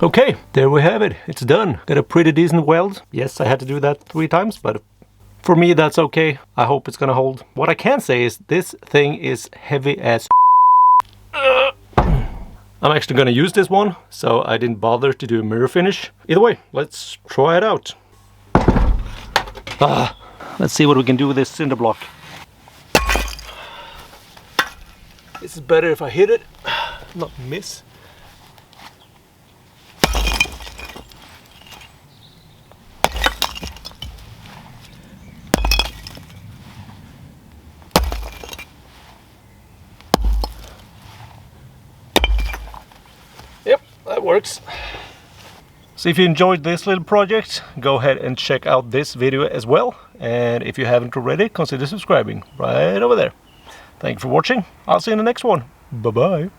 Okay, there we have it. It's done. Got a pretty decent weld. Yes, I had to do that 3 times, but for me that's okay. I hope it's gonna hold. What I can say is this thing is heavy as I'm actually gonna use this one, so I didn't bother to do a mirror finish. Either way, let's try it out. Let's see what we can do with this cinder block. This is better if I hit it, not miss. Yep, that works. So if you enjoyed this little project, go ahead and check out this video as well. And if you haven't already, consider subscribing right over there. Thank you for watching. I'll see you in the next one. Bye bye.